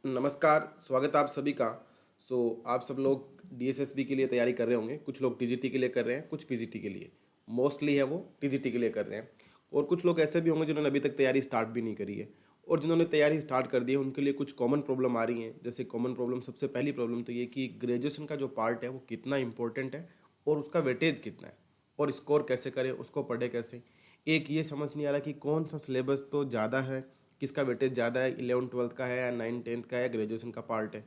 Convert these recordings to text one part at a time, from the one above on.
नमस्कार, स्वागत है आप सभी का। आप सब लोग डीएसएसबी के लिए तैयारी कर रहे होंगे, कुछ लोग टीजीटी के लिए कर रहे हैं, कुछ पीजीटी के लिए। मोस्टली है वो टीजीटी के लिए कर रहे हैं और कुछ लोग ऐसे भी होंगे जिन्होंने अभी तक तैयारी स्टार्ट भी नहीं करी है। और जिन्होंने तैयारी स्टार्ट कर दी है उनके लिए कुछ कॉमन प्रॉब्लम आ रही हैं। जैसे कॉमन प्रॉब्लम, सबसे पहली प्रॉब्लम तो ये कि ग्रेजुएशन का जो पार्ट है वो कितना इंपॉर्टेंट है और उसका वेटेज कितना है और स्कोर कैसे करें, उसको पढ़े कैसे। एक ये समझ नहीं आ रहा कि कौन सा सिलेबस तो ज़्यादा है, किसका वेटेज ज़्यादा है, 11th-12th का है या 9th-10th का है, ग्रेजुएशन का पार्ट है।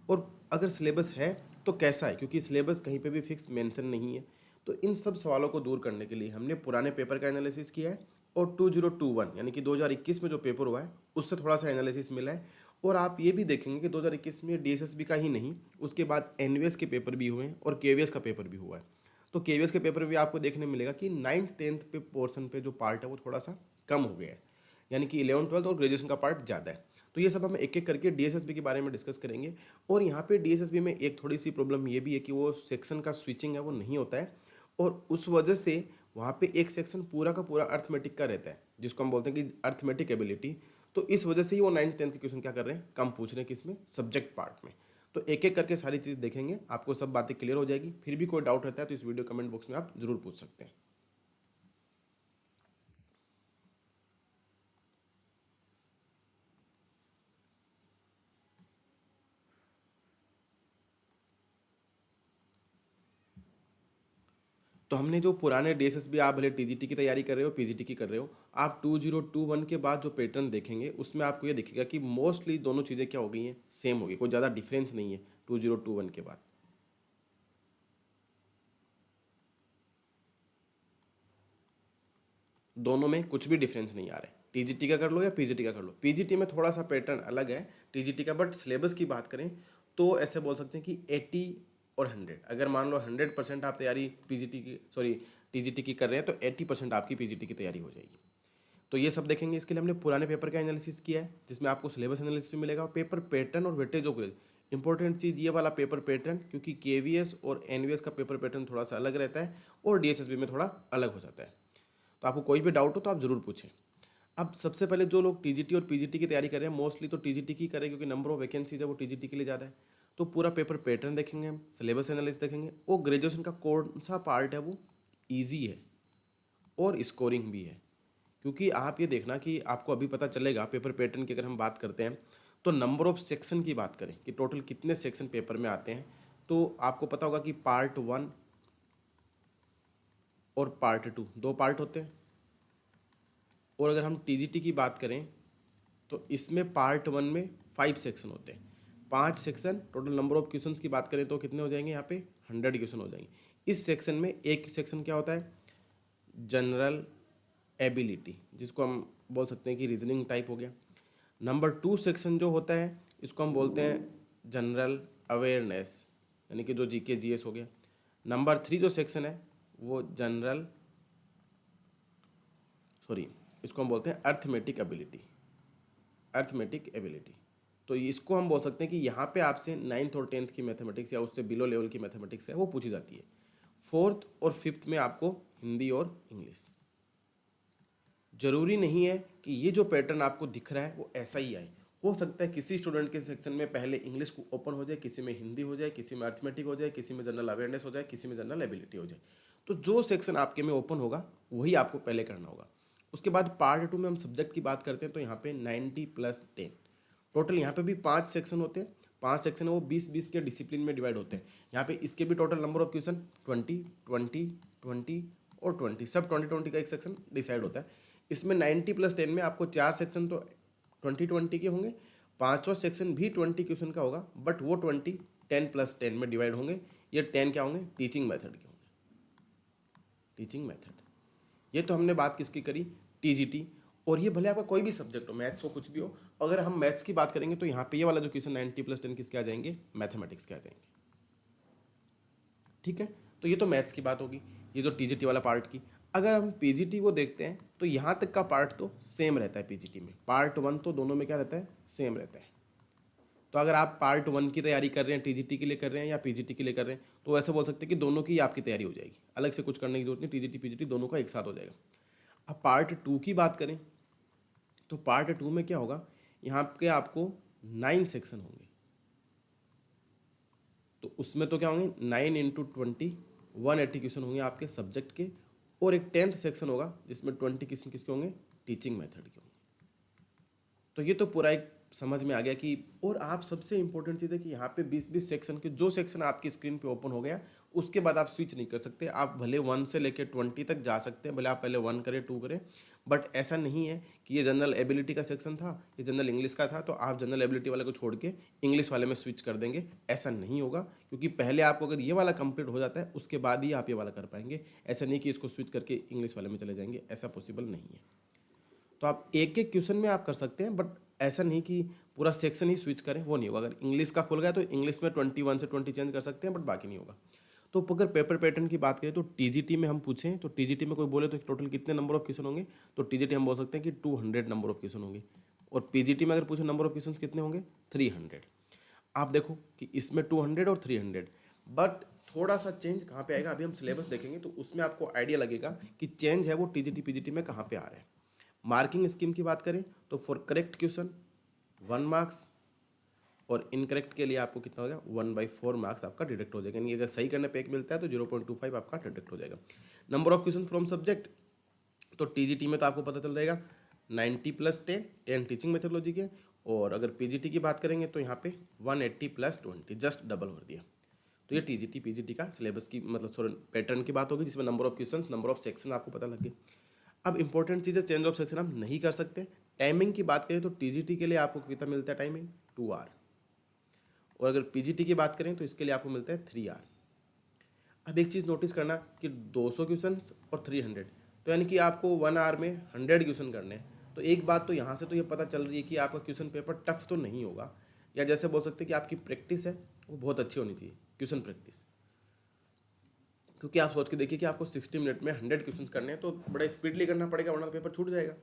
और अगर सिलेबस है तो कैसा है, क्योंकि सिलेबस कहीं पे भी फिक्स मेंशन नहीं है। तो इन सब सवालों को दूर करने के लिए हमने पुराने पेपर का एनालिसिस किया है और 2021 यानी कि 2021 में जो पेपर हुआ है उससे थोड़ा सा एनालिसिस मिला है। और आप ये भी देखेंगे कि 2021 में डीएसएसबी का ही नहीं, उसके बाद एनवीएस के पेपर भी हुए हैं और केवीएस का पेपर भी हुआ है। तो केवीएस के पेपर भी आपको देखने मिलेगा कि 9th-10th पे पोर्शन पे जो पार्ट है वो थोड़ा सा कम हो गया है, यानी कि 11th-12th और ग्रेजुएशन का पार्ट ज़्यादा है। तो ये सब हम एक एक करके डीएसएसबी के बारे में डिस्कस करेंगे। और यहाँ पे डीएसएसबी में एक थोड़ी सी प्रॉब्लम ये भी है कि वो सेक्शन का स्विचिंग है वो नहीं होता है और उस वजह से वहाँ पे एक सेक्शन पूरा का पूरा अर्थमेटिक का रहता है, जिसको हम बोलते हैं कि अर्थमेटिक एबिलिटी। तो इस वजह से ही वो 9th-10th के क्वेश्चन क्या कर रहे हैं, कम पूछ रहे हैं किसमें, सब्जेक्ट पार्ट में। तो एक एक करके सारी चीज़ देखेंगे, आपको सब बातें क्लियर हो जाएगी। फिर भी कोई डाउट रहता है तो इस वीडियो कमेंट बॉक्स में आप जरूर पूछ सकते हैं। तो हमने जो पुराने डीएसएसबी, आप भले टीजीटी की तैयारी कर रहे हो, पीजीटी की कर रहे हो, आप 2021 के बाद जो पैटर्न देखेंगे उसमें आपको ये दिखेगा कि मोस्टली दोनों चीज़ें क्या हो गई हैं, सेम हो गई, कोई ज़्यादा डिफरेंस नहीं है 2021 के बाद। दोनों में कुछ भी डिफरेंस नहीं आ रहा है, टीजीटी का कर लो या पीजीटी का कर लो। पीजीटी में थोड़ा सा पैटर्न अलग है टीजीटी का, बट सिलेबस की बात करें तो ऐसे बोल सकते हैं कि 80 और 100, अगर मान लो 100% आप तैयारी पीजीटी की, सॉरी, टीजीटी की कर रहे हैं तो 80% आपकी पीजीटी की तैयारी हो जाएगी। तो ये सब देखेंगे। इसके लिए हमने पुराने पेपर का एनालिसिस किया है जिसमें आपको सिलेबस एनालिसिस भी मिलेगा, पेपर पैटर्न और वेटेज ऑफ ग्रेड। इंपॉर्टेंट चीज़ ये वाला पेपर पैटर्न, क्योंकि केवीएस और एनवीएस का पेपर पैटर्न थोड़ा सा अलग रहता है और डीएसएसबी में थोड़ा अलग हो जाता है। तो आपको कोई भी डाउट हो तो आप ज़रूर पूछें। अब सबसे पहले जो लोग टीजीटी और पीजीटी की तैयारी कर रहे हैं, मोस्टली तो टीजीटी की करें क्योंकि नंबर ऑफ वैकेंसीज है वो टीजीटी के लिए ज़्यादा है। तो पूरा पेपर पैटर्न देखेंगे हम, सिलेबस एनालिसिस देखेंगे और ग्रेजुएशन का कौन सा पार्ट है वो ईजी है और स्कोरिंग भी है। क्योंकि आप ये देखना कि आपको अभी पता चलेगा पेपर पैटर्न की अगर हम बात करते हैं तो नंबर ऑफ सेक्शन की बात करें कि टोटल कितने सेक्शन पेपर में आते हैं, तो आपको पता होगा कि पार्ट 1 और पार्ट 2 दो पार्ट होते हैं। और अगर हम टीजीटी की बात करें तो इसमें पार्ट 1 में 5 सेक्शन होते हैं, 5 section. Total number of questions की बात करें तो कितने हो जाएंगे, यहाँ पे 100 क्वेश्चन हो जाएंगे। इस सेक्शन में एक सेक्शन क्या होता है, जनरल एबिलिटी, जिसको हम बोल सकते हैं कि रीजनिंग टाइप हो गया। नंबर 2 सेक्शन जो होता है इसको हम बोलते हैं जनरल अवेयरनेस, यानी कि जो जीके जीएस हो गया। नंबर 3 जो सेक्शन है वो जनरल, सॉरी, इसको हम बोलते हैं अर्थमेटिक एबिलिटी, अर्थमेटिक एबिलिटी। तो इसको हम बोल सकते हैं कि यहाँ पे आपसे 9th और 10th की मैथमेटिक्स या उससे बिलो लेवल की मैथमेटिक्स है वो पूछी जाती है। 4th और 5th में आपको हिंदी और इंग्लिश। जरूरी नहीं है कि ये जो पैटर्न आपको दिख रहा है वो ऐसा ही आए, हो सकता है किसी स्टूडेंट के सेक्शन में पहले इंग्लिश को ओपन हो जाए, किसी में हिंदी हो जाए, किसी में अर्थमेटिक हो जाए, किसी में जनरल अवेयरनेस हो जाए, किसी में जनरल एबिलिटी हो जाए। तो जो सेक्शन आपके में ओपन होगा वही आपको पहले करना होगा। उसके बाद पार्ट 2 में हम सब्जेक्ट की बात करते हैं तो यहाँ पे 90+10, टोटल यहाँ पे भी 5 सेक्शन होते हैं। 5 सेक्शन है वो 20-20 के डिसिप्लिन में डिवाइड होते हैं। यहाँ पे इसके भी टोटल नंबर ऑफ क्वेश्चन 20, 20, 20 और 20, सब 20-20 का एक सेक्शन डिसाइड होता है। इसमें 90+10 में आपको 4 सेक्शन तो 20-20 के होंगे, पाँचवा सेक्शन भी 20 क्वेश्चन का होगा, बट वो 20 10+10 में डिवाइड होंगे। ये 10 क्या होंगे, टीचिंग मेथड के होंगे, टीचिंग मेथड। ये तो हमने बात किसकी करी, टीजीटी। और ये भले आपका कोई भी सब्जेक्ट हो, मैथ्स हो, कुछ भी हो, अगर हम मैथ्स की बात करेंगे तो यहाँ पे ये वाला जो क्वेश्चन 90+10 किसके आ जाएंगे, मैथमेटिक्स के आ जाएंगे। ठीक है, तो ये तो मैथ्स की बात होगी, ये जो टीजीटी वाला पार्ट की। अगर हम पीजीटी को देखते हैं तो यहाँ तक का पार्ट तो सेम रहता है पीजीटी में, पार्ट 1 तो दोनों में क्या रहता है, सेम रहता है। तो अगर आप पार्ट 1 की तैयारी कर रहे हैं, टीजीटी के लिए कर रहे हैं या पीजीटी के लिए कर रहे हैं, तो ऐसे बोल सकते हैं कि दोनों की आपकी तैयारी हो जाएगी, अलग से कुछ करने की जरूरत नहीं, टीजीटी पीजीटी दोनों का एक साथ हो जाएगा। अब पार्ट 2 की बात करें तो पार्ट 2 में क्या होगा, यहाँ पे आपको 9 सेक्शन होंगे। तो उसमें तो क्या होंगे 9 × 20 180 क्वेश्चन होंगे आपके सब्जेक्ट के, और एक 10th सेक्शन होगा जिसमें 20 क्वेश्चन किसके होंगे, टीचिंग मेथड के होंगे। तो ये तो पूरा एक समझ में आ गया कि, और आप सबसे इंपॉर्टेंट चीज़ है कि यहाँ पे 20-20 सेक्शन के, जो सेक्शन आपकी स्क्रीन पे ओपन हो गया उसके बाद आप स्विच नहीं कर सकते। आप भले 1 से लेकर 20 तक जा सकते हैं, भले आप पहले 1 करें 2 करें, बट ऐसा नहीं है कि ये जनरल एबिलिटी का सेक्शन था, ये जनरल इंग्लिश का था, तो आप जनरल एबिलिटी वाले को छोड़ के इंग्लिश वाले में स्विच कर देंगे। ऐसा नहीं होगा, क्योंकि पहले आपको अगर ये वाला कंप्लीट हो जाता है उसके बाद ही आप ये वाला कर पाएंगे। ऐसा नहीं कि इसको स्विच करके इंग्लिश वाले में चले जाएंगे, ऐसा पॉसिबल नहीं है। तो आप एक एक क्वेश्चन में आप कर सकते हैं, बट ऐसा नहीं कि पूरा सेक्शन ही स्विच करें, वो नहीं होगा। अगर इंग्लिश का खुल गया तो इंग्लिश में 21 से 20 चेंज कर सकते हैं, बट बाकी नहीं होगा। तो अगर पेपर पैटर्न की बात करें तो टीजीटी में हम पूछें तो टीजीटी में कोई बोले तो टोटल कितने नंबर ऑफ क्वेश्चन होंगे, तो टीजीटी हम बोल सकते हैं कि 200 नंबर ऑफ क्वेश्चन होंगे। और पीजीटी में अगर पूछे नंबर ऑफ क्वेश्चन कितने होंगे, 300। आप देखो कि इसमें 200 और 300, बट थोड़ा सा चेंज कहाँ पे आएगा, अभी हम सिलेबस देखेंगे तो उसमें आपको आइडिया लगेगा कि चेंज है वो टीजीटी पीजीटी में कहाँ पे आ रहा है। मार्किंग स्कीम की बात करें तो फॉर करेक्ट क्वेश्चन 1 मार्क्स, और इनकरेक्ट के लिए आपको कितना हो गया 1/4 मार्क्स आपका डिडक्ट हो जाएगा। यानी अगर सही करने पे 1 मिलता है तो 0.25 आपका डिडक्ट हो जाएगा। Number of question from subject, तो टीजीटी में तो आपको पता चल जाएगा 90 + 10 टीचिंग मेथोडोलॉजी के, और अगर पीजीटी की बात करेंगे तो यहाँ पे 180 + 20 जस्ट डबल हो दिया। तो ये टीजीटी पीजीटी का सिलेबस की मतलब सॉरी पैटर्न की बात होगी, जिसमें number of question number of section आपको पता लग गए। अब इंपॉर्टेंट चीज़ है, चेंज ऑफ सेक्शन हम नहीं कर सकते। टाइमिंग की बात करें तो टीजीटी के लिए आपको कितना मिलता है टाइमिंग, 2 आवर, और अगर पीजीटी की बात करें तो इसके लिए आपको मिलता है 3 आवर। अब एक चीज़ नोटिस करना कि 200 क्वेश्चन और 300, तो यानी कि आपको 1 आवर में 100 क्वेश्चन करने हैं। तो एक बात तो यहाँ से तो ये पता चल रही है कि आपका क्वेश्चन पेपर टफ तो नहीं होगा, या जैसे बोल सकते हैं कि आपकी प्रैक्टिस है वो बहुत अच्छी होनी चाहिए, क्वेश्चन प्रैक्टिस। क्योंकि आप सोच के देखिए कि आपको 60 मिनट में 100 क्वेश्चन करने हैं, तो बड़ा स्पीडली करना पड़ेगा, वरना पेपर छूट जाएगा।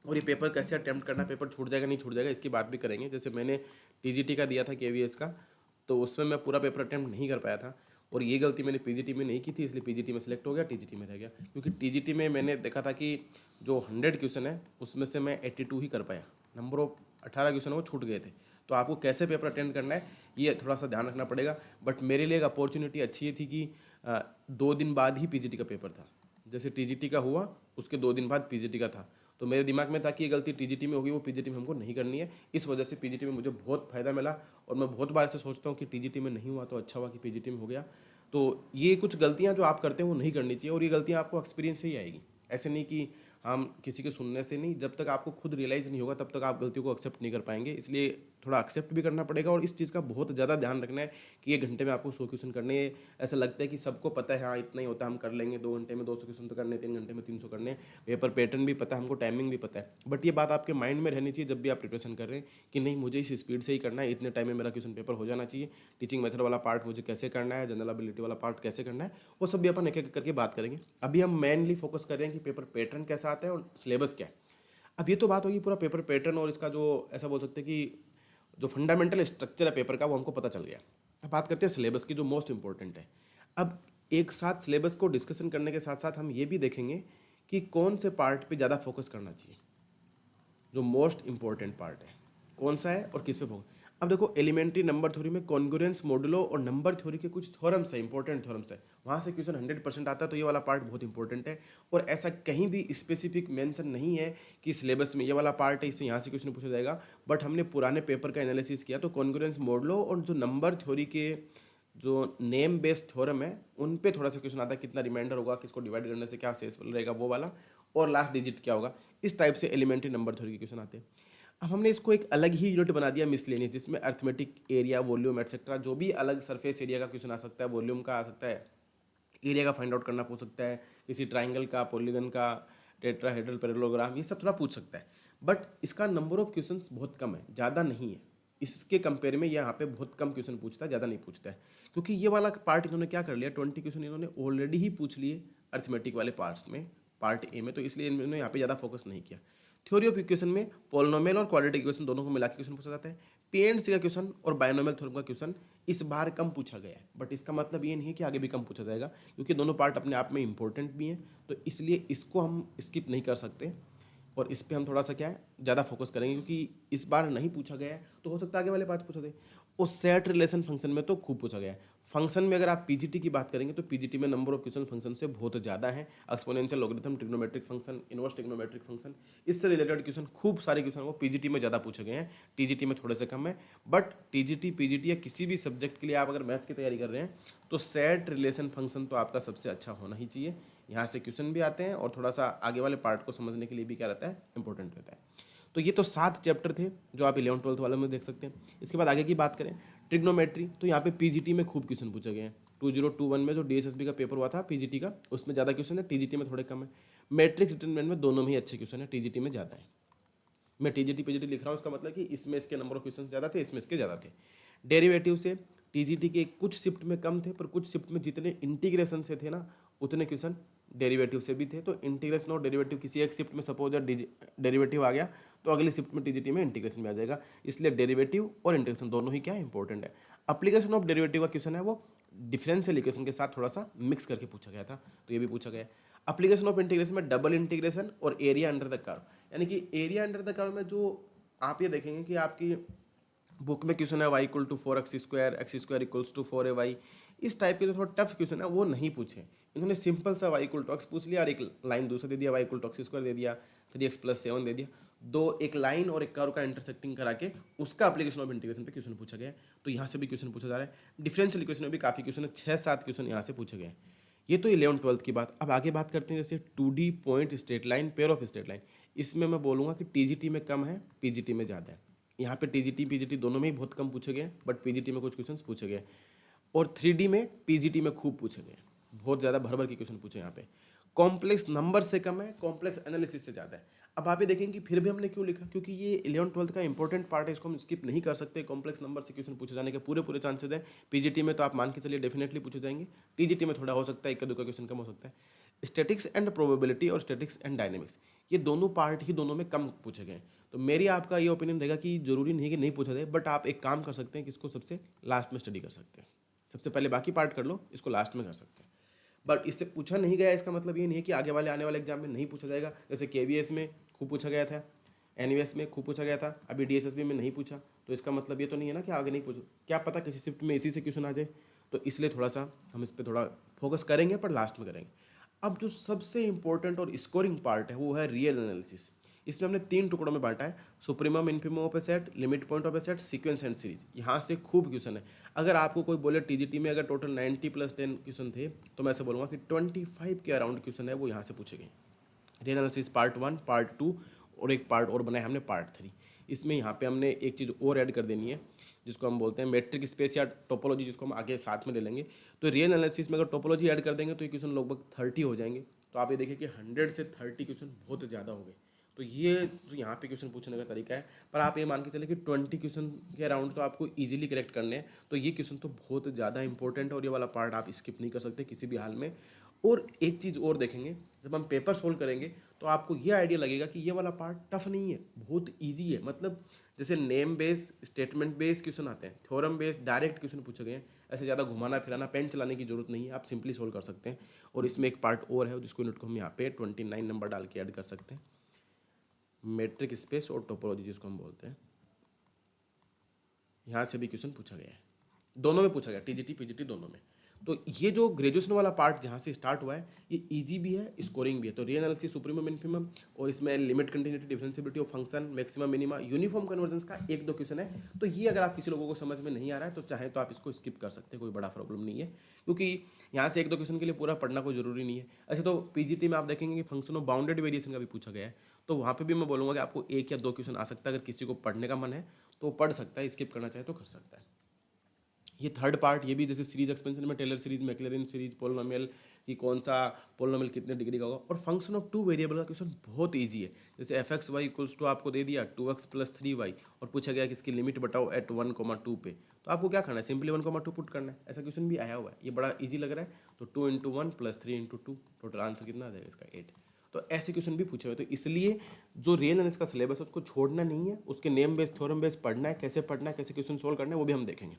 और ये पेपर कैसे अटैम्प्ट करना, पेपर छूट जाएगा नहीं छूट जाएगा, इसकी बात भी करेंगे। जैसे मैंने टीजीटी का दिया था केवीएस का, तो उसमें मैं पूरा पेपर अटैम्प्ट नहीं कर पाया था, और ये गलती मैंने पीजीटी में नहीं की थी, इसलिए पीजीटी में सेलेक्ट हो गया, टीजीटी में रह गया। क्योंकि टीजीटी में मैंने देखा था कि जो 100 क्वेश्चन है उसमें से मैं 82 ही कर पाया, नंबर ऑफ 18 क्वेश्चन वो छूट गए थे। तो आपको कैसे पेपर अटेंड करना है ये थोड़ा सा ध्यान रखना पड़ेगा। बट मेरे लिए एक अपॉर्चुनिटी अच्छी ये थी कि 2 दिन बाद ही पीजीटी का पेपर था। जैसे टीजीटी का हुआ उसके 2 दिन बाद पीजीटी का था, तो मेरे दिमाग में था कि ये गलती टीजीटी में होगी, वो पीजीटी में हमको नहीं करनी है। इस वजह से पीजीटी में मुझे बहुत फ़ायदा मिला, और मैं बहुत बार से सोचता हूँ कि टीजीटी में नहीं हुआ तो अच्छा हुआ कि पीजीटी में हो गया। तो ये कुछ गलतियाँ जो आप करते हैं वो नहीं करनी चाहिए, और ये गलतियाँ आपको एक्सपीरियंस से ही आएगी। ऐसे नहीं कि हम किसी के सुनने से नहीं, जब तक आपको खुद रियलाइज़ नहीं होगा तब तक आप गलतियों को एक्सेप्ट नहीं कर पाएंगे। इसलिए थोड़ा एक्सेप्ट भी करना पड़ेगा, और इस चीज़ का बहुत ज़्यादा ध्यान रखना है कि 1 घंटे में आपको 100 क्वेश्चन करने हैं। ऐसा लगता है कि सबको पता है हाँ इतना ही होता है, हम कर लेंगे, 2 घंटे में 200 क्वेश्चन तो करने, 3 घंटे में 300 करने। पेपर पैटर्न भी पता है हमको, टाइमिंग भी पता है, बट ये बात आपके माइंड में रहनी चाहिए जब भी आप प्रिपरेशन कर रहे हैं कि नहीं मुझे इस स्पीड से ही करना है, इतने टाइम में मेरा क्वेश्चन पेपर हो जाना चाहिए। टीचिंग मेथड वाला पार्ट मुझे कैसे करना है, जनरल एबिलिटी वाला पार्ट कैसे करना है, वो सब भी अपन एक एक करके बात करेंगे। अभी हम मेनली फोकस कर रहे हैं कि पेपर पैटर्न कैसा आता है और सिलेबस क्या है। अब ये तो बात होगी पूरा पेपर पैटर्न और इसका जो ऐसा बोल सकते हैं कि जो फंडामेंटल स्ट्रक्चर है पेपर का वो हमको पता चल गया। अब बात करते हैं सिलेबस की, जो मोस्ट इंपॉर्टेंट है। अब एक साथ सिलेबस को डिस्कशन करने के साथ साथ हम ये भी देखेंगे कि कौन से पार्ट पे ज़्यादा फोकस करना चाहिए, जो मोस्ट इंपॉर्टेंट पार्ट है कौन सा है और किस पे फोकस। अब देखो एलिमेंट्री नंबर थ्योरी में कॉन्ग्रुएंस मॉडुलो और नंबर थ्योरी के कुछ थ्योरम्स है, इंपॉर्टेंट थ्योरम्स है, वहाँ से क्वेश्चन 100% आता है, तो ये वाला पार्ट बहुत इंपॉर्टेंट है। और ऐसा कहीं भी स्पेसिफिक मेंशन नहीं है कि सिलेबस में ये वाला पार्ट है इससे यहाँ से क्वेश्चन पूछा जाएगा, बट हमने पुराने पेपर का एनालिसिस किया तो कॉन्ग्रुएंस मॉडुलो और जो नंबर थ्योरी के जो नेम बेस्ड थ्योरम है उन पे थोड़ा सा क्वेश्चन आता है, कितना रिमाइंडर होगा, किसको डिवाइड करने से क्या शेष रहेगा वो वाला, और लास्ट डिजिट क्या होगा, इस टाइप से एलिमेंट्री नंबर थ्योरी के क्वेश्चन आते हैं। अब हमने इसको एक अलग ही यूनिट बना दिया मिसलेनियस, जिसमें अर्थमेटिक, एरिया, वॉल्यूम एटसेट्रा, जो भी अलग सरफेस एरिया का क्वेश्चन आ सकता है, वॉल्यूम का आ सकता है, एरिया का फाइंड आउट करना पूछ सकता है, किसी ट्राइंगल का, पॉलीगन का, टेट्राहेड्रल पैरेललोग्राम, ये सब थोड़ा पूछ सकता है। बट इसका नंबर ऑफ क्वेश्चंस बहुत कम है, ज़्यादा नहीं है। इसके कंपेयर में यहाँ पे बहुत कम क्वेश्चन पूछता है, ज़्यादा नहीं पूछता है, क्योंकि ये वाला पार्ट इन्होंने क्या कर लिया, 20 क्वेश्चन इन्होंने ऑलरेडी ही पूछ लिए अर्थमेटिक वाले पार्ट्स में, पार्ट ए में, तो इसलिए इन्होंने यहाँ पे ज़्यादा फोकस नहीं किया। थ्योरी ऑफ इक्वेशन में पोलिनोमियल और क्वाड्रेटिक इक्वेशन दोनों को मिला के क्वेश्चन पूछा जाता है। पी&सी का क्वेश्चन और बायनोमियल थ्योरम का क्वेश्चन इस बार कम पूछा गया है, बट इसका मतलब ये नहीं है कि आगे भी कम पूछा जाएगा, क्योंकि दोनों पार्ट अपने आप में इंपॉर्टेंट भी हैं, तो इसलिए इसको हम स्किप नहीं कर सकते। और इस पे हम थोड़ा सा क्या है ज़्यादा फोकस करेंगे, क्योंकि इस बार नहीं पूछा गया है तो हो सकता है आगे वाले पार्ट पूछा दे। और सेट रिलेशन फंक्शन में तो खूब पूछा गया है। फंक्शन में अगर आप पीजीटी की बात करेंगे तो पीजीटी में नंबर ऑफ क्वेश्चन फंक्शन से बहुत ज़्यादा है। Exponential, logarithm, trigonometric function, inverse trigonometric function, इससे रिलेटेड क्वेश्चन खूब सारे क्वेश्चन वो पीजीटी में ज़्यादा पूछे गए हैं, टीजीटी में थोड़े से कम है। बट टीजीटी, पीजीटी या किसी भी सब्जेक्ट के लिए आप अगर मैथ्स की तैयारी कर रहे हैं तो सेट रिलेशन फंक्शन तो आपका सबसे अच्छा होना ही चाहिए। यहाँ से क्वेश्चन भी आते हैं और थोड़ा सा आगे वाले पार्ट को समझने के लिए भी क्या रहता है, इंपॉर्टेंट रहता है। तो ये तो 7 चैप्टर थे जो आप 11th-12th वाले में देख सकते हैं। इसके बाद आगे की बात करें ट्रिग्नोमेट्री, तो यहाँ पे पीजीटी में खूब क्वेश्चन पूछे गए हैं। 2021 में जो डीएसएसबी का पेपर हुआ था पीजीटी का, उसमें ज़्यादा क्वेश्चन है, टीजीटी में थोड़े कम है। मैट्रिक्स डिटरमिनेंट में दोनों में ही अच्छे क्वेश्चन है, टीजीटी में ज़्यादा है। मैं टीजीटी पीजीटी लिख रहा हूँ, इसका मतलब कि इसमें इसके नंबर ऑफ क्वेश्चन ज़्यादा थे, इसमें इसके ज़्यादा थे। डेरिवेटिव से टीजीटी के कुछ शिफ्ट में कम थे, पर कुछ शिफ्ट में जितने इंटीग्रेशन से थे ना उतने क्वेश्चन डेरिवेटिव से भी थे। तो इंटीग्रेशन और डेरिवेटिव किसी एक शिफ्ट में सपोज डेरिवेटिव आ गया तो अगली शिफ्ट में टीजीटी में इंटीग्रेशन में आ जाएगा। इसलिए डेरिवेटिव और इंटीग्रेशन दोनों ही क्या है, इंपॉर्टेंट है। अप्लीकेशन ऑफ डेरिवेटिव का क्वेश्चन है वो डिफरेंशियल इक्वेशन के साथ थोड़ा सा मिक्स करके पूछा गया था, तो ये भी पूछा गया है। अप्लीकेशन ऑफ इंटीग्रेशन में डबल इंटीग्रेशन और एरिया अंडर द कर्व, यानी कि एरिया अंडर द कर्व में जो आप ये देखेंगे कि आपकी बुक में क्वेश्चन है y equal to 4x square equals to 4ay, इस टाइप के जो थोड़ा टफ क्वेश्चन है वो नहीं पूछे। इन्होंने सिंपल सा y इक्वल टू x पूछ लिया और एक लाइन दूसरा दे दिया, y equal to x square दे दिया, 3x प्लस 7 दे दिया। दो एक लाइन और एक कर्व का इंटरसेक्टिंग करा के उसका एप्लीकेशन ऑफ इंटीग्रेशन पे क्वेश्चन पूछा गया है। तो यहाँ से भी क्वेश्चन पूछा जा रहा है। डिफरेंशियल इक्वेशन में भी काफ़ी क्वेश्चन है, 6-7 क्वेश्चन यहाँ से पूछे गए हैं। ये तो 11th-12th की बात। अब आगे बात करते हैं जैसे 2D point straight line, pair of straight line. इसमें मैं बोलूँगा कि टीजीटी में कम है, पीजीटी में ज़्यादा है। यहाँ पे टीजीटी पीजीटी दोनों में ही बहुत कम पूछे गए, बट पीजीटी में कुछ क्वेश्चंस पूछे गए। और 3D में पीजीटी में खूब पूछे गए, बहुत ज़्यादा भर भर के क्वेश्चन पूछे यहाँ पे। कॉम्प्लेक्स नंबर से कम है, कॉम्प्लेक्स एनालिसिस से ज़्यादा है। अब आप ये देखेंगे कि फिर भी हमने क्यों लिखा, क्योंकि ये 11th-12th का इंपॉर्टेंट पार्ट है, इसको हम स्किप नहीं कर सकते। कॉम्प्लेक्स नंबर से क्वेश्चन पूछे जाने के पूरे चांसेस हैं। पीजीटी में तो आप मान के चलिए डेफिनेटली पूछे जाएंगे, टीजीटी में थोड़ा हो सकता है, एक दो का क्वेश्चन कम हो सकता है। स्टैटिक्स एंड प्रोबेबिलिटी और स्टैटिक्स एंड डायनेमिक्स, ये दोनों पार्ट ही दोनों में कम पूछे गए। तो मेरी आपका ये ओपिनियन रहेगा कि जरूरी नहीं है कि नहीं पूछा जाए, बट आप एक काम कर सकते हैं कि इसको सबसे लास्ट में स्टडी कर सकते हैं। सबसे पहले बाकी पार्ट कर लो, इसको लास्ट में कर सकते हैं। बट इससे पूछा नहीं गया इसका मतलब ये नहीं है कि आगे वाले आने वाले एग्जाम में नहीं पूछा जाएगा। जैसे केवीएस में खूब पूछा गया था, एनवीएस में खूब पूछा गया था, अभी डीएसएसबी में नहीं पूछा, तो इसका मतलब ये तो नहीं है ना कि आगे नहीं पूछो। क्या पता किसी शिफ्ट में इसी से क्वेश्चन आ जाए, तो इसलिए थोड़ा सा हम इस पर थोड़ा फोकस करेंगे, पर लास्ट में करेंगे। अब जो सबसे इंपॉर्टेंट और स्कोरिंग पार्ट है वो है रियल एनालिसिस। इसमें हमने 3 टुकड़ों में बांटा है, supremum infimum of A set, limit point of A set, sequence and series. यहाँ से खूब क्वेश्चन है। अगर आपको कोई बोले टीजीटी में अगर टोटल 90 + 10 क्वेश्चन थे, तो मैं ऐसे बोलूँगा कि 25 के अराउंड क्वेश्चन है वो यहाँ से पूछे गए। रियल एनालिसिस पार्ट 1, पार्ट 2 और एक पार्ट और बनाया हमने पार्ट 3। इसमें यहाँ पे हमने एक चीज़ और ऐड कर देनी है जिसको हम बोलते हैं मैट्रिक स्पेस या टोपोलॉजी, जिसको हम आगे साथ में ले लेंगे। तो रियल एनालिसिस में अगर टोपोलॉजी ऐड कर देंगे तो ये क्वेश्चन लगभग 30 हो जाएंगे। तो आप ये देखिए कि 100 से 30 क्वेश्चन बहुत ज़्यादा हो गए। तो ये जो यहाँ पे क्वेश्चन पूछने का तरीका है, पर आप ये मान के चले कि 20 क्वेश्चन के अराउंड तो आपको इजीली करेक्ट करने हैं। तो ये क्वेश्चन तो बहुत ज़्यादा इंपॉर्टेंट है और ये वाला पार्ट आप स्किप नहीं कर सकते किसी भी हाल में। और एक चीज़ और देखेंगे, जब हम पेपर सोल्व करेंगे तो आपको ये आइडिया लगेगा कि ये वाला पार्ट टफ नहीं है, बहुत ईजी है। मतलब जैसे name base, statement base question आते हैं, थ्योरम बेस डायरेक्ट क्वेश्चन पूछे गए हैं, ऐसे ज़्यादा घुमाना फिराना पेन चलाने की जरूरत नहीं है, आप सिंपली सोल्व कर सकते हैं। और इसमें एक पार्ट और है जिसको यूनिट को हम यहाँ पे 29 नंबर डाल के ऐड कर सकते हैं, मैट्रिक स्पेस और टोपोलॉजी जिसको हम बोलते हैं। यहाँ से भी क्वेश्चन पूछा गया है, दोनों में पूछा गया, टीजीटी पीजीटी दोनों में। तो ये जो ग्रेजुएशन वाला पार्ट जहाँ से स्टार्ट हुआ है ये इजी भी है, स्कोरिंग भी है। तो रियल एनालिसिस, सुप्रीमम इन्फिमम और इसमें limit, continuity, differentiability of function, maximum minima, uniform convergence का 1-2 क्वेश्चन है। तो ये अगर आप किसी लोगों को समझ में नहीं आ रहा है तो चाहे तो आप इसको स्किप कर सकते हैं, कोई बड़ा प्रॉब्लम नहीं है, क्योंकि यहाँ से 1-2 क्वेश्चन के लिए पूरा पढ़ना कोई जरूरी नहीं है। ऐसे तो पीजीटी में आप देखेंगे कि फंक्शन ऑफ बाउंडेड वेरिएशन का भी पूछा गया है, तो वहाँ पर भी मैं बोलूँगा कि आपको 1 या 2 क्वेश्चन आ सकता है। अगर किसी को पढ़ने का मन है तो पढ़ सकता है, स्किप करना चाहे तो कर सकता है। ये थर्ड पार्ट, ये भी जैसे सीरीज एक्सपेंशन में टेलर सीरीज, मैक्लैरिन सीरीज, पोलिनोमियल कि कौन सा पोलिनोमियल कितने डिग्री का होगा। और फंक्शन ऑफ 2 वेरिएबल का क्वेश्चन बहुत इजी है। जैसे fx(y) इक्वल्स टू आपको दे दिया 2x + 3y और पूछा गया कि इसकी लिमिट बताओ एट 1,2 पे, तो आपको क्या करना है, सिंपली 1,2 पुट करना है। ऐसा क्वेश्चन भी आया हुआ है, ये बड़ा ईजी लग रहा है। तो 2 × 1 + 3 × 2, टोटल आंसर कितना आ जाएगा इसका 8। तो ऐसे क्वेश्चन भी पूछे हुए। तो इसलिए जो रियल एनालिसिस का सिलेबस है उसको छोड़ना नहीं है, उसके नेम बेस, थ्योरम बेस पढ़ना है, कैसे पढ़ना है, कैसे क्वेश्चन सोल्व करना है, वो भी हम देखेंगे।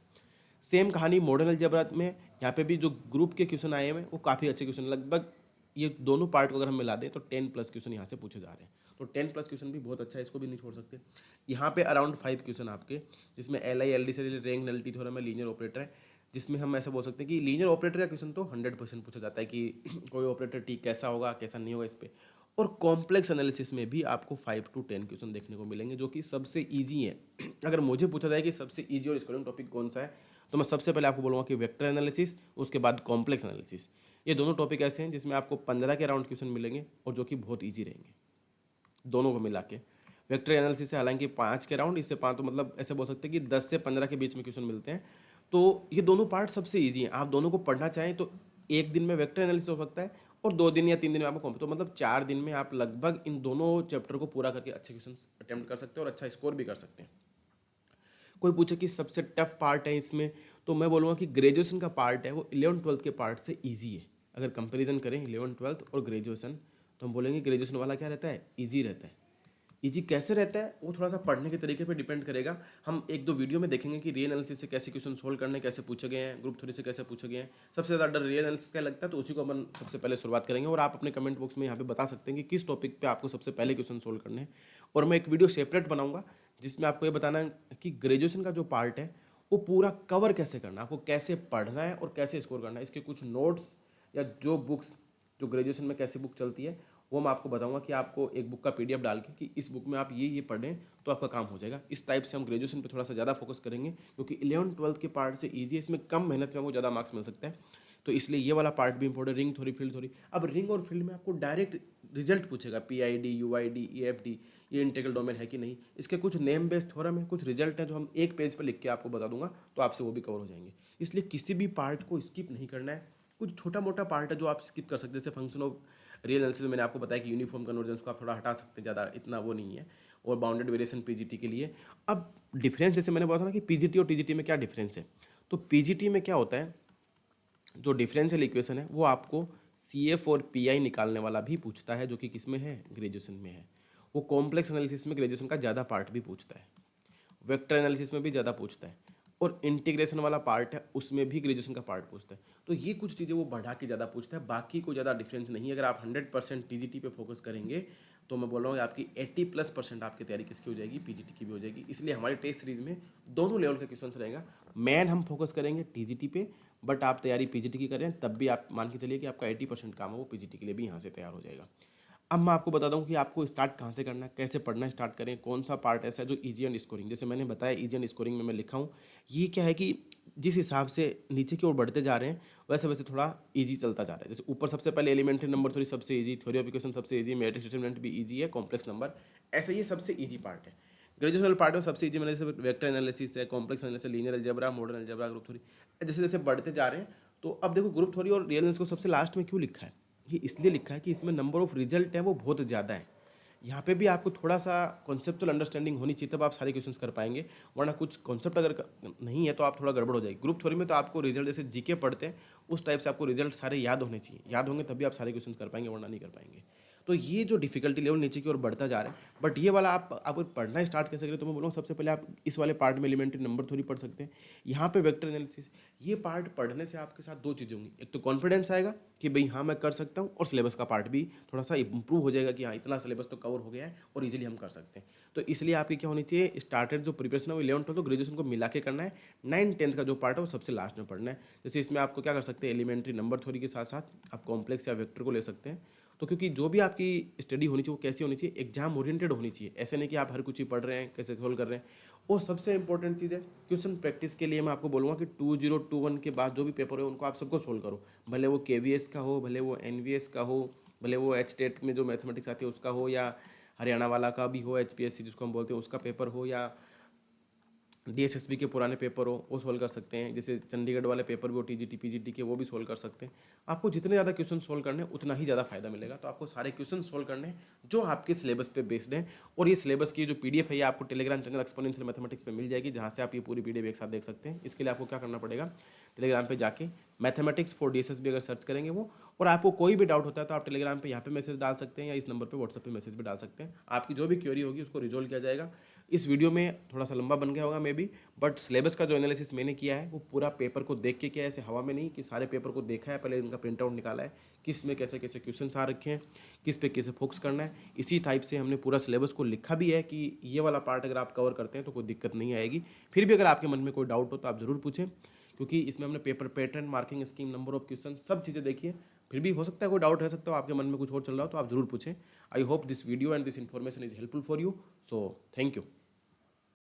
सेम कहानी मॉडर्न अलजेब्रा में, यहाँ पे भी जो ग्रुप के क्वेश्चन आए हुए हैं वो काफ़ी अच्छे क्वेश्चन, लगभग ये दोनों पार्ट को अगर हम मिला दें तो 10+ क्वेश्चन यहाँ से पूछे जा रहे हैं। तो तो 10 प्लस क्वेश्चन भी बहुत अच्छा है, इसको भी नहीं छोड़ सकते। यहाँ पे अराउंड 5 क्वेश्चन आपके, जिसमें LI LD से रैंक नलिटी थ्योरम है, लीनियर ऑपरेटर है, जिसमें हम ऐसा बोल सकते हैं कि लीनियर ऑपरेटर का क्वेश्चन तो 100% पूछा जाता है कि कोई ऑपरेटर ठीक कैसा होगा कैसा नहीं होगा इस पर। और कॉम्प्लेक्स एनालिसिस में भी आपको 5 to 10 क्वेश्चन देखने को मिलेंगे, जो कि सबसे ईजी है। अगर मुझे पूछा जाए कि सबसे ईजी और स्कोरिंग टॉपिक कौन सा है, तो मैं सबसे पहले आपको बोलूँगा कि वेक्टर एनालिसिस, उसके बाद कॉम्प्लेक्स एनालिसिस। ये दोनों टॉपिक ऐसे हैं जिसमें आपको 15 के अराउंड क्वेश्चन मिलेंगे और जो कि बहुत ईजी रहेंगे दोनों को मिला के। वेक्टर एनालिसिस से हालांकि 5 के राउंड, इससे 5 तो मतलब ऐसे बोल सकते हैं कि 10 से 15 के बीच में क्वेश्चन मिलते हैं। तो ये दोनों पार्ट सबसे ईजी हैं। आप दोनों को पढ़ना चाहें तो एक दिन में वेक्टर एनालिसिस हो सकता है और 2 दिन या 3 दिन में आपको तो मतलब 4 दिन में आप लगभग इन दोनों चैप्टर को पूरा करके अच्छे क्वेश्चन अटेम्प्ट कर सकते हैं और अच्छा स्कोर भी कर सकते हैं। कोई पूछे कि सबसे टफ पार्ट है इसमें, तो मैं बोलूँगा कि ग्रेजुएशन का पार्ट है वो 11th-12th के पार्ट से ईजी है। अगर कंपेरिजन करें 11th-12th और ग्रेजुएशन, तो हम बोलेंगे ग्रेजुएशन वाला क्या रहता है, ईजी रहता है। ईजी कैसे रहता है वो थोड़ा सा पढ़ने के तरीके पे डिपेंड करेगा। हम एक दो वीडियो में देखेंगे कि री एनालिसिस से कैसे क्वेश्चन सोल्व करने, कैसे पूछे गए हैं, ग्रुप थ्योरी से कैसे पूछे गए हैं। सबसे ज़्यादा डर री एनालिसिस का लगता है, तो उसी को अपन सबसे पहले शुरुआत करेंगे। और आप अपने कमेंट बॉक्स में यहाँ पे बता सकते हैं कि किस टॉपिक पे आपको सबसे पहले क्वेश्चन सोल्व करने हैं। और मैं एक वीडियो सेपरेट बनाऊंगा जिसमें आपको ये बताना है कि ग्रेजुएशन का जो पार्ट है वो पूरा कवर कैसे करना है, आपको कैसे पढ़ना है और कैसे स्कोर करना है। इसके कुछ नोट्स या जो बुक्स जो ग्रेजुएशन में कैसी बुक चलती है वो मैं आपको बताऊंगा कि आपको एक बुक का PDF डाल के कि इस बुक में आप ये पढ़ें तो आपका काम हो जाएगा। इस टाइप से हम ग्रेजुएशन पे थोड़ा सा ज़्यादा फोकस करेंगे, क्योंकि 11th-12th के पार्ट से ईजी है, इसमें कम मेहनत में आपको ज़्यादा मार्क्स मिल सकता है। तो इसलिए ये वाला पार्ट भी important. Ring theory, field theory. अब रिंग और फील्ड में आपको डायरेक्ट रिजल्ट पूछेगा, PID UID EFD ये इंटीग्रल डोमेन है कि नहीं। इसके कुछ नेम बेस्ड थ्योरम है, कुछ रिजल्ट है जो हम एक पेज पर लिख के आपको बता दूंगा, तो आपसे वो भी कवर हो जाएंगे। इसलिए किसी भी पार्ट को स्किप नहीं करना है। कुछ छोटा मोटा पार्ट है जो आप स्किप कर सकते हैं, जैसे फंक्शन ऑफ रियल एनालिसिस में मैंने आपको बताया कि यूनिफॉर्म कन्वर्जेंस को आप थोड़ा हटा सकते हैं, ज़्यादा इतना वो नहीं है। और बाउंडेड वेरिएशन PGT के लिए। अब डिफरेंस जैसे मैंने बोला था ना कि PGT और TGT में क्या डिफरेंस है, तो PGT में क्या होता है, जो डिफरेंशियल इक्वेशन है वो आपको CF और PI निकालने वाला भी पूछता है, जो कि किस में है, ग्रेजुएशन में है। वो कॉम्प्लेक्स एनालिसिस में ग्रेजुएशन का ज़्यादा पार्ट भी पूछता है, वेक्टर एनालिसिस में भी ज़्यादा पूछता है, और इंटीग्रेशन वाला पार्ट है उसमें भी ग्रेजुएशन का पार्ट पूछता है। तो ये कुछ चीज़ें वो बढ़ा के ज़्यादा पूछता है, बाकी को ज़्यादा डिफरेंस नहीं है। अगर आप 100% TGT पे फोकस करेंगे तो मैं बोल रहा हूँ आपकी 80+% आपकी तैयारी किसकी हो जाएगी, PGT की भी हो जाएगी। इसलिए हमारी टेस्ट सीरीज में दोनों लेवल का क्वेश्चन रहेगा। मेन हम फोकस करेंगे TGT पे, बट आप तैयारी PGT की करें तब भी आप मान के चलिए कि आपका 80% काम है वो PGT के लिए भी यहाँ से तैयार हो जाएगा। अब मैं आपको बता दूं कि आपको स्टार्ट कहाँ से करना है, कैसे पढ़ना स्टार्ट करें, कौन सा पार्ट ऐसा है जो ईजी एंड स्कोरिंग, जैसे मैंने बताया ईजी एंड स्कोरिंग में मैं लिखा हूँ। ये क्या है कि जिस हिसाब से नीचे की ओर बढ़ते जा रहे हैं वैसे वैसे थोड़ा इजी चलता जा रहा है। जैसे ऊपर सबसे पहले एलिमेंट्री नंबर थ्योरी सबसे इजी, थ्योरी ऑफ इक्वेशन सबसे इजी, मैट्रिक्स डिटरमिनेंट भी इजी है, कॉम्प्लेक्स नंबर, ऐसे ये सबसे इजी पार्ट है। ग्रेजुएशन पार्ट में सबसे इजी मैंने जैसे वेक्टर एनालिसिस है, complex analysis, linear algebra, modern algebra, group theory, जैसे जैसे बढ़ते जा रहे हैं। तो अब देखो ग्रुप थ्योरी और रियल एनालिसिस को सबसे लास्ट में क्यों लिखा है, ये इसलिए लिखा है कि इसमें नंबर ऑफ रिजल्ट है वो बहुत ज़्यादा है। यहाँ पे भी आपको थोड़ा सा कॉन्सेप्चुअल अंडरस्टैंडिंग होनी चाहिए, तब आप सारे क्वेश्चंस कर पाएंगे, वरना कुछ कॉन्सेप्ट अगर नहीं है तो आप थोड़ा गड़बड़ हो जाएगी। ग्रुप थ्योरी में तो आपको रिजल्ट जैसे जीके पढ़ते हैं उस टाइप से आपको रिजल्ट सारे याद होने चाहिए, याद होंगे तभी आप सारे क्वेश्चंस कर पाएंगे, वरना नहीं कर पाएंगे। तो ये जो डिफिकल्टी लेवल नीचे की ओर बढ़ता जा रहा है, बट ये वाला आप पढ़ना स्टार्ट कैसे करें, तो मैं बोलूँगा सबसे पहले आप इस वाले पार्ट में एलिमेंट्री नंबर थ्योरी पढ़ सकते हैं, यहाँ पे वेक्टर एनालिसिस। ये पार्ट पढ़ने से आपके साथ दो चीज़ें होंगी, एक तो कॉन्फिडेंस आएगा कि भाई हाँ मैं कर सकता हूँ, और सिलेबस का पार्ट भी थोड़ा सा इंप्रूव हो जाएगा कि हाँ इतना सिलेबस तो कवर हो गया है और इजीली हम कर सकते हैं। तो इसलिए आपकी क्या होनी चाहिए, स्टार्टेड जो प्रिपरेशन है वो 11th तो ग्रेजुएशन को मिला के करना है। 9th-10th का जो पार्ट है वो सबसे लास्ट में पढ़ना है। जैसे इसमें आपको क्या कर सकते हैं, एलिमेंट्री नंबर थ्योरी के साथ साथ आप कॉम्प्लेक्स या वेक्टर को ले सकते हैं। तो क्योंकि जो भी आपकी स्टडी होनी चाहिए वो कैसी होनी चाहिए, एग्जाम ओरिएंटेड होनी चाहिए, ऐसे नहीं कि आप हर कुछ ही पढ़ रहे हैं कैसे सोल्व कर रहे हैं। और सबसे इंपॉर्टेंट चीज़ है क्वेश्चन प्रैक्टिस के लिए मैं आपको बोलूँगा कि 2021 के बाद जो भी पेपर है उनको आप सबको सोल्व करो, भले वो KVS का हो, भले वो NVS का हो, भले वो HTET में जो मैथमेटिक्स आती है उसका हो, या हरियाणा वाला का भी हो, HPSC जिसको हम बोलते हैं उसका पेपर हो, या DSSB के पुराने पेपर हो वो सोल्व कर सकते हैं। जैसे चंडीगढ़ वाले पेपर भी हो TGT PGT के, वो भी सोल्व कर सकते हैं। आपको जितने ज़्यादा क्वेश्चन सोल्व करने हैं उतना ही ज़्यादा फायदा मिलेगा। तो आपको सारे क्वेश्चन सोल्व करने हैं जो आपके सिलेबस पे बेस्ड हैं। और ये सिलेबस की जो PDF है ये आपको टेलीग्राम चैनल एक्सपोनेंशियल मैथमेटिक्स पे मिल जाएगी, जहाँ से आप ये पूरी PDF एक साथ देख सकते हैं। इसके लिए आपको क्या करना पड़ेगा, टेलीग्राम पे जाके मैथमेटिक्स फॉर DSSB अगर सर्च करेंगे वो, और आपको कोई भी डाउट होता है तो आप टेलीग्राम पे यहाँ पे मैसेज डाल सकते हैं, या इस नंबर पे व्हाट्सएप पे मैसेज भी डाल सकते हैं। आपकी जो भी क्वेरी होगी उसको रिजोल्व किया जाएगा। इस वीडियो में थोड़ा सा लंबा बन गया होगा मे बी, बट सिलेबस का जो एनालिसिस मैंने किया है वो पूरा पेपर को देख के किया है, ऐसे हवा में नहीं कि सारे पेपर को देखा है, पहले इनका प्रिंट आउट निकाला है, किस में कैसे कैसे क्वेश्चन आ रखे हैं, किस पे कैसे फोकस करना है। इसी टाइप से हमने पूरा सिलेबस को लिखा भी है कि ये वाला पार्ट अगर आप कवर करते हैं तो कोई दिक्कत नहीं आएगी। फिर भी अगर आपके मन में कोई डाउट हो तो आप ज़रूर पूछें, क्योंकि इसमें हमने paper pattern, marking scheme, number of question, सब चीज़ें देखी है। फिर भी हो सकता है कोई डाउट रह सकता हो, आपके मन में कुछ और चल रहा हो तो आप ज़रूर पूछें। I hope this video and this information is helpful for you. So thank you.